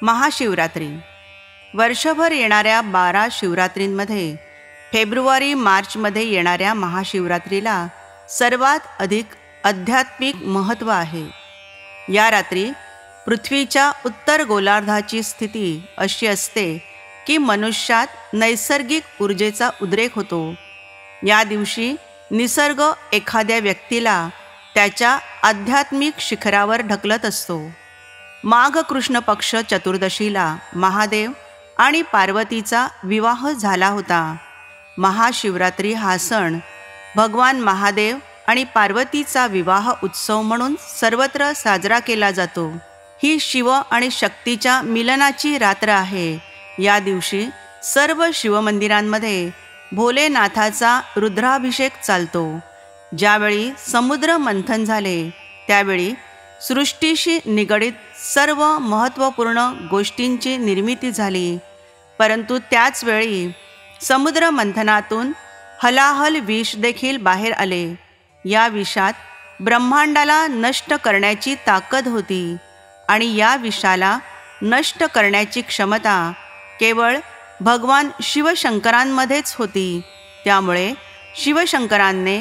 महाशिवरात्री वर्षभर येणाऱ्या 12 शिवरात्रींमध्ये फेब्रुवारी मार्चमध्ये येणाऱ्या महाशिवरात्रीला सर्वात अधिक आध्यात्मिक महत्त्व आहे. या रात्री पृथ्वीच्या उत्तर गोलार्धाची स्थिती अशी असते की मनुष्यात नैसर्गिक ऊर्जेचा उद्रेक होतो. या दिवशी निसर्ग एखाद्या व्यक्तीला त्याच्या आध्यात्मिक शिखरावर ढकलत असतो. माघ कृष्ण पक्ष चतुर्दशीला महादेव आणि पार्वतीचा विवाह झाला होता. महाशिवरात्री हा सण भगवान महादेव आणि पार्वतीचा विवाह उत्सव म्हणून सर्वत्र साजरा केला जातो. ही शिव आणि शक्तीच्या मिलनाची रात्र आहे. या दिवशी सर्व शिवमंदिरांमध्ये भोलेनाथाचा रुद्राभिषेक चालतो. ज्यावेळी समुद्र मंथन झाले त्यावेळी सृष्टीशी निगडित सर्व महत्त्वपूर्ण गोष्टींची निर्मिती झाली. परंतु त्याच वेळी समुद्र मंथनातून हलाहल विष देखील बाहेर आले. या विषात ब्रह्मांडाला नष्ट करण्याची ताकद होती आणि या विषाला नष्ट करण्याची क्षमता केवळ भगवान शिवशंकरांमध्येच होती. त्यामुळे शिवशंकरांनी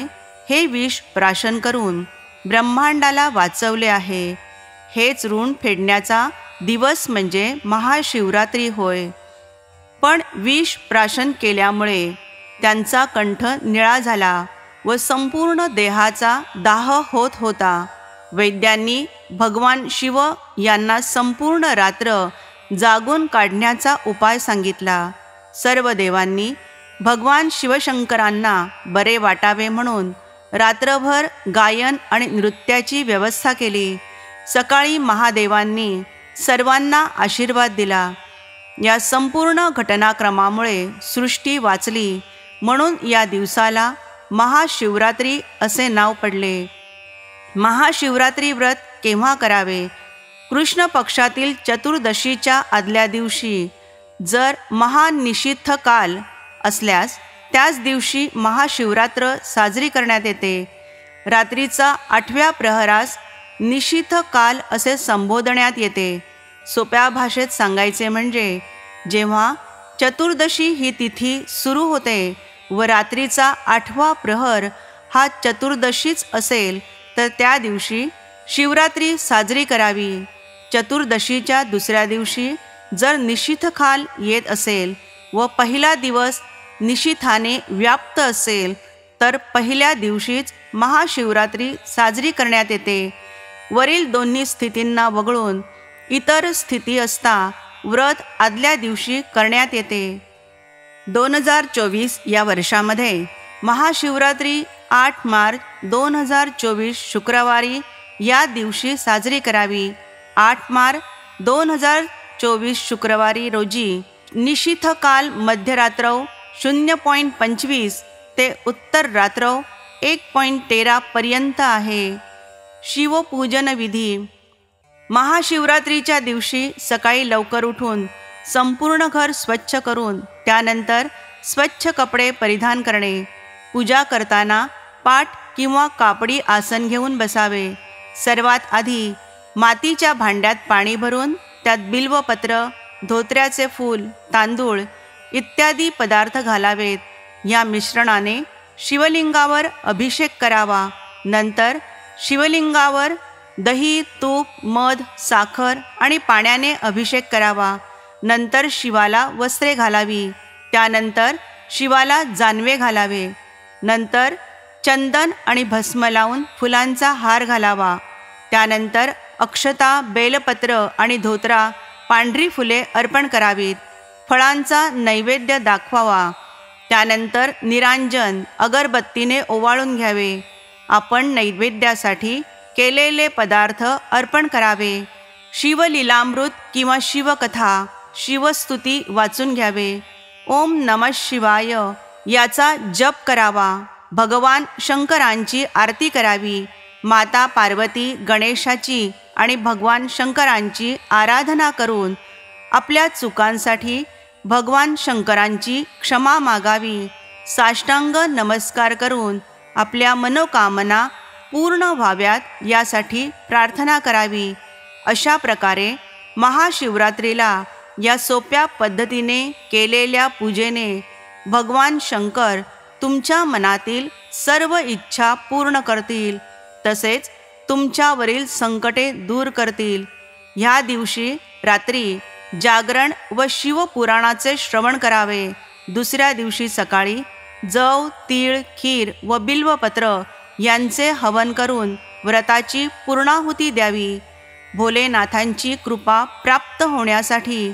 हे विष प्राशन करून ब्रह्मांडाला वाचवले आहे. हेच ऋण फेडण्याचा दिवस म्हणजे महाशिवरात्री होय. पण विष प्राशन केल्यामुळे त्यांचा कंठ निळा झाला व संपूर्ण देहाचा दाह होत होता. वैद्यांनी भगवान शिव यांना संपूर्ण रात्र जागून काढण्याचा उपाय सांगितला. सर्व देवांनी भगवान शिवशंकरांना बरे वाटावे म्हणून रात्रभर गायन आणि नृत्याची व्यवस्था केली. सकाळी महादेवांनी सर्वांना आशीर्वाद दिला. या संपूर्ण घटनाक्रमामुळे सृष्टी वाचली म्हणून या दिवसाला महाशिवरात्री असे नाव पडले. महाशिवरात्री व्रत केव्हा करावे? कृष्ण पक्षातील चतुर्दशीच्या आदल्या दिवशी. जर महानिशिथ काल असल्यास त्याच दिवशी महाशिवरात्र साजरी करण्यात येते. रात्रीचा 8व्या प्रहरास निशिथ काल असे संबोधण्यात येते. सोप्या भाषेत सांगायचे म्हणजे जेव्हा चतुर्दशी ही तिथी सुरू होते व रात्रीचा 8वा प्रहर हा चतुर्दशीच असेल तर त्या दिवशी शिवरात्री साजरी करावी. चतुर्दशीच्या दुसऱ्या दिवशी जर निशिथ काल येत असेल व पहिला दिवस निशिथाने व्याप्त असेल तर पहिल्या दिवशीच महाशिवरात्री साजरी करण्यात येते. वरील दोन्ही स्थितींना वगळून इतर स्थिती असता व्रत आदल्या दिवशी करण्यात येते. 2024 या वर्षामध्ये महाशिवरात्री 8 मार्च 2024 शुक्रवारी या दिवशी साजरी करावी. 8 मार्च 2024 शुक्रवारी रोजी निशिथ काल मध्यरात्र 0.25 ते उत्तर रात्र 1.13 पर्यंत आहे. शिवपूजन विधी. महाशिवरात्रीच्या दिवशी सकाळी लवकर उठून संपूर्ण घर स्वच्छ करून त्यानंतर स्वच्छ कपडे परिधान करणे. पूजा करताना पाट किंवा कापडी आसन घेऊन बसावे. सर्वात आधी मातीच्या भांड्यात पाणी भरून त्यात बिल्वपत्र, धोत्र्याचे फूल, तांदूळ इत्यादी पदार्थ घालावेत. या मिश्रणाने शिवलिंगावर अभिषेक करावा. नंतर शिवलिंगावर दही, तूप, मध, साखर आणि पाण्याने अभिषेक करावा. नंतर शिवाला वस्त्रे घालावी. त्यानंतर शिवाला जानवे घालावे. नंतर चंदन आणि भस्म लावून फुलांचा हार घालावा. त्यानंतर अक्षता, बेलपत्र आणि धोत्रा, पांढरी फुले अर्पण करावीत. फळांचा नैवेद्य दाखवावा. त्यानंतर निरांजन अगरबत्तीने ओवाळून घ्यावे. आपण नैवेद्यासाठी केलेले पदार्थ अर्पण करावे. शिवलीलामृत किंवा शिवकथा, शिवस्तुती वाचून घ्यावे. ओम नमः शिवाय याचा जप करावा. भगवान शंकरांची आरती करावी. माता पार्वती, गणेशाची आणि भगवान शंकरांची आराधना करून आपल्या चुकांसाठी भगवान शंकरांची क्षमा मागावी. साष्टांग नमस्कार करून आपल्या मनोकामना पूर्ण व्हाव्यात यासाठी प्रार्थना करावी. अशा प्रकारे महाशिवरात्रीला या सोप्या पद्धतीने केलेल्या पूजेने भगवान शंकर तुमच्या मनातील सर्व इच्छा पूर्ण करतील, तसेच तुमच्यावरील संकटे दूर करतील. ह्या दिवशी रात्री जागरण व शिवपुराणाचे श्रवण करावे. दुसऱ्या दिवशी सकाळी जव, तीळ, खीर व बिल्वपत्र यांचे हवन करून व्रताची पूर्णाहुती द्यावी. भोलेनाथांची कृपा प्राप्त होण्यासाठी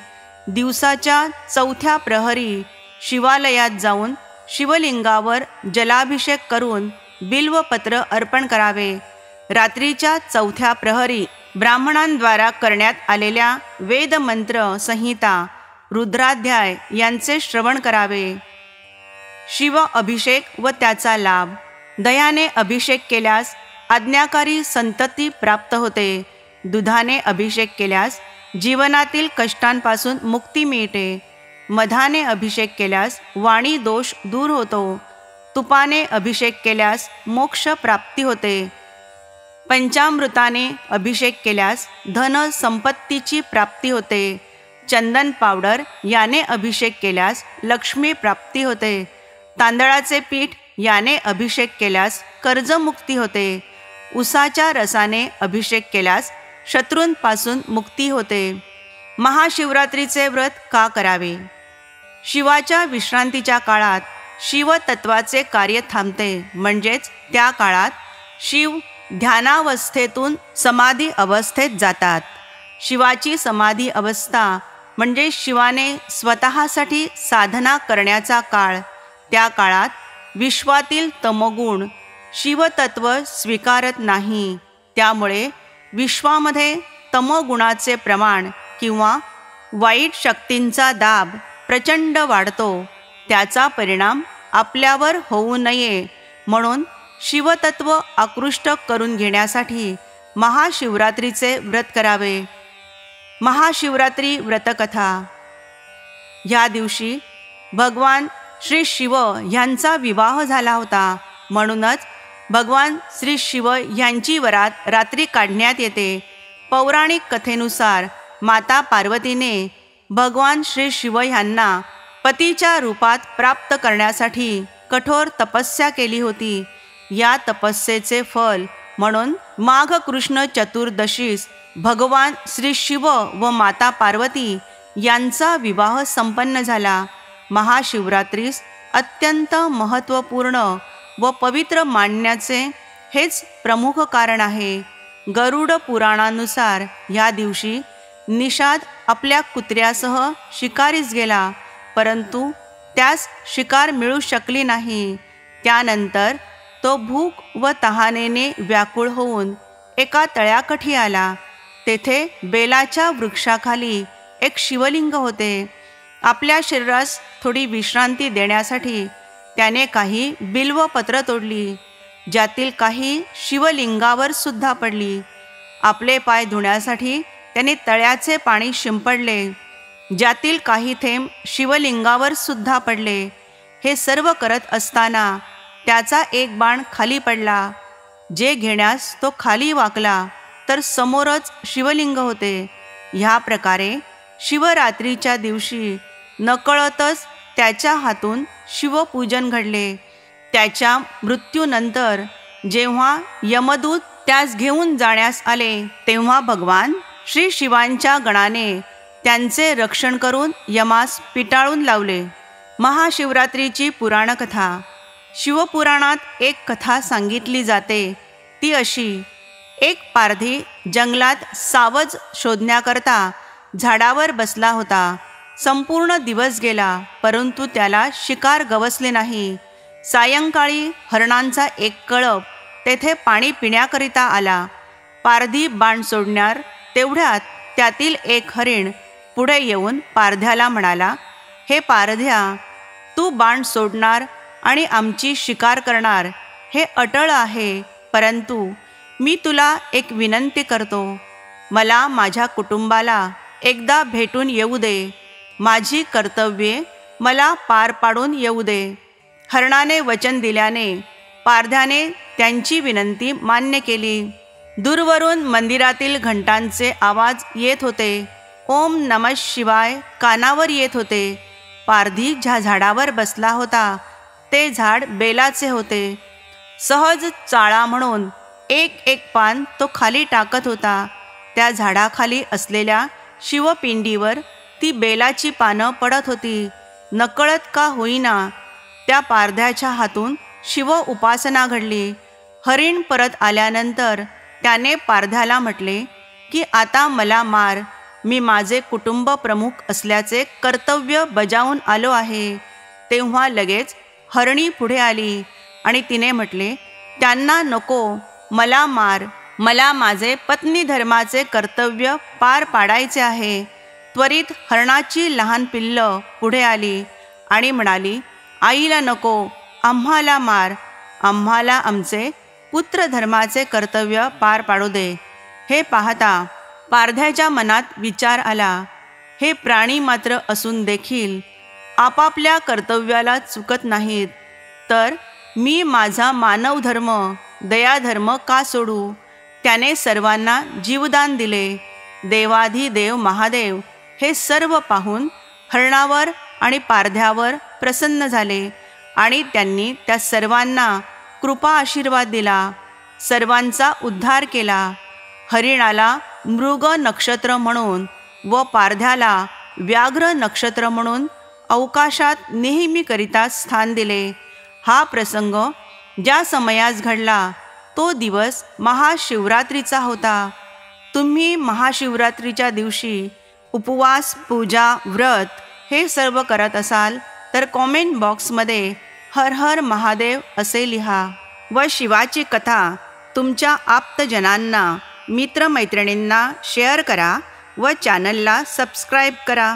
दिवसाच्या 4थ्या प्रहरी शिवालयात जाऊन शिवलिंगावर जलाभिषेक करून बिल्वपत्र अर्पण करावे. रात्रीच्या 4थ्या प्रहरी ब्राह्मणांद्वारा करण्यात आलेल्या वेदमंत्र संहिता, रुद्राध्याय यांचे श्रवण करावे. शिव अभिषेक व त्याचा लाभ. दह्याने अभिषेक केल्यास आज्ञाकारी संतती प्राप्त होते. दुधाने अभिषेक केल्यास जीवनातील कष्टांपासून मुक्ती मिळते. मधाने अभिषेक केल्यास वाणी दोष दूर होतो. तुपाने अभिषेक केल्यास मोक्ष प्राप्ती होते. पंचामृताने अभिषेक केल्यास धन संपत्तीची प्राप्ती होते. चंदन पावडर याने अभिषेक केल्यास लक्ष्मी प्राप्ती होते. तांदळाचे पीठ याने अभिषेक केल्यास कर्जमुक्ती होते. उसाच्या रसाने अभिषेक केल्यास शत्रूंपासून मुक्ती होते. महाशिवरात्रीचे व्रत का करावे? शिवाच्या विश्रांतीच्या काळात शिवतत्वाचे कार्य थांबते. म्हणजेच त्या काळात शिव ध्यानावस्थेतून समाधी अवस्थेत जातात. शिवाची समाधी अवस्था म्हणजे शिवाने स्वतःसाठी साधना करण्याचा काळ. त्या काळात विश्वातील तमोगुण शिवतत्व स्वीकारत नाही. त्यामुळे विश्वामध्ये तमोगुणाचे प्रमाण किंवा वाईट शक्तींचा दाब प्रचंड वाढतो. त्याचा परिणाम आपल्यावर होऊ नये म्हणून शिवतत्व आकृष्ट करून घेण्यासाठी महाशिवरात्रीचे व्रत करावे. महाशिवरात्री व्रतकथा. या दिवशी भगवान श्री शिव यांचा विवाह झाला होता. म्हणूनच भगवान श्री शिव यांची वरात रात्री काढण्यात येते. पौराणिक कथेनुसार माता पार्वतीने भगवान श्री शिव यांना पतीच्या रूपात प्राप्त करण्यासाठी कठोर तपस्या केली होती. या तपस्येचे फल म्हणून माघ कृष्ण चतुर्दशीस भगवान श्री शिव व माता पार्वती यांचा विवाह संपन्न झाला. महाशिवरात्रीस अत्यंत महत्त्वपूर्ण व पवित्र मानण्याचे हेच प्रमुख कारण आहे. गरुड पुराणानुसार या दिवशी निषाद आपल्या कुत्र्यासह शिकारीस गेला, परंतु त्यास शिकार मिळू शकली नाही. त्यानंतर तो भूक व तहानेने व्याकुळ होऊन एका तळ्याकाठी आला. तेथे बेलाच्या वृक्षाखाली एक शिवलिंग होते. आपल्या शरीरास थोडी विश्रांती देण्यासाठी त्याने काही बिल्वपत्र तोडली, ज्यातील काही शिवलिंगावर सुद्धा पडली. आपले पाय धुण्यासाठी त्याने तळ्याचे पाणी शिंपडले, ज्यातील काही थेंब शिवलिंगावर सुद्धा पडले. हे सर्व करत असताना त्याचा एक बाण खाली पडला. जे घेण्यास तो खाली वाकला तर समोरच शिवलिंग होते. ह्या प्रकारे शिवरात्रीच्या दिवशी नकळतच त्याच्या हातून शिवपूजन घडले. त्याच्या मृत्यूनंतर जेव्हा यमदूत त्यास घेऊन जाण्यास आले, तेव्हा भगवान श्री शिवांच्या गणाने त्यांचे रक्षण करून यमास पिटाळून लावले. महाशिवरात्रीची पुराणकथा. शिवपुराणात एक कथा सांगितली जाते, ती अशी. एक पारधी जंगलात सावज शोधण्याकरता झाडावर बसला होता. संपूर्ण दिवस गेला, परंतु त्याला शिकार गवसले नाही. सायंकाळी हरणांचा एक कळप तेथे पाणी पिण्याकरिता आला. पारधी बाण सोडणार तेवढ्यात त्यातील एक हरिण पुढे येऊन पारध्याला म्हणाला, हे पारध्या, तू बाण सोडणार आणि आमची शिकार करणार हे अटळ आहे, परंतु मी तुला एक विनंती करतो. मला माझ्या कुटुंबाला एकदा भेटून येऊ दे. माझी कर्तव्ये मला पार पाडून येऊ दे. हरणाने वचन दिल्याने पारध्याने त्यांची विनंती मान्य केली. दूरवरून मंदिरातील घंटांचे आवाज येत होते. ओम नमः शिवाय कानावर येत होते. पारधी ज्या झाडावर बसला होता ते झाड बेलाचे होते. सहज चाळा म्हणून एक एक पान तो खाली टाकत होता. त्या झाडाखाली असलेल्या शिवपिंडीवर ती बेलाची पानं पडत होती. नकळत का होईना त्या पारध्याच्या हातून शिव उपासना घडली. हरिण परत आल्यानंतर त्याने पारध्याला म्हटले की आता मला मार, मी माझे कुटुंब प्रमुख असल्याचे कर्तव्य बजावून आलो आहे. तेव्हा लगेच हरणी पुढे आली आणि तिने म्हटले, त्यांना नको, मला मार, मला माझे पत्नी धर्माचे कर्तव्य पार पाडायचे आहे. त्वरित हरणाची लहान पिल्लं पुढे आली आणि म्हणाली, आईला नको, आम्हाला मार, आम्हाला आमचे पुत्रधर्माचे कर्तव्य पार पाडू दे. हे पाहता पारध्याच्या मनात विचार आला, हे प्राणी मात्र असून देखील आपापल्या कर्तव्याला चुकत नाहीत, तर मी माझा मानवधर्म दयाधर्म का सोडू. त्याने सर्वांना जीवदान दिले. देवाधिदेव महादेव हे सर्व पाहून हरणावर आणि पारध्यावर प्रसन्न झाले आणि त्यांनी त्या सर्वांना कृपा आशीर्वाद दिला. सर्वांचा उद्धार केला. हरिणाला मृग नक्षत्र म्हणून व पारध्याला व्याघ्र नक्षत्र म्हणून अवकाशात नेहमीकरिता स्थान दिले. हा प्रसंग ज्या समयास घडला तो दिवस महाशिवरात्रीचा होता. तुम्ही महाशिवरात्रीच्या दिवशी उपवास, पूजा, व्रत हे सर्व करत असाल तर कॉमेंट बॉक्समध्ये हर हर महादेव असे लिहा व शिवाची कथा तुमच्या आप्तजनांना, मित्रमैत्रिणींना शेअर करा व चॅनलला सबस्क्राईब करा.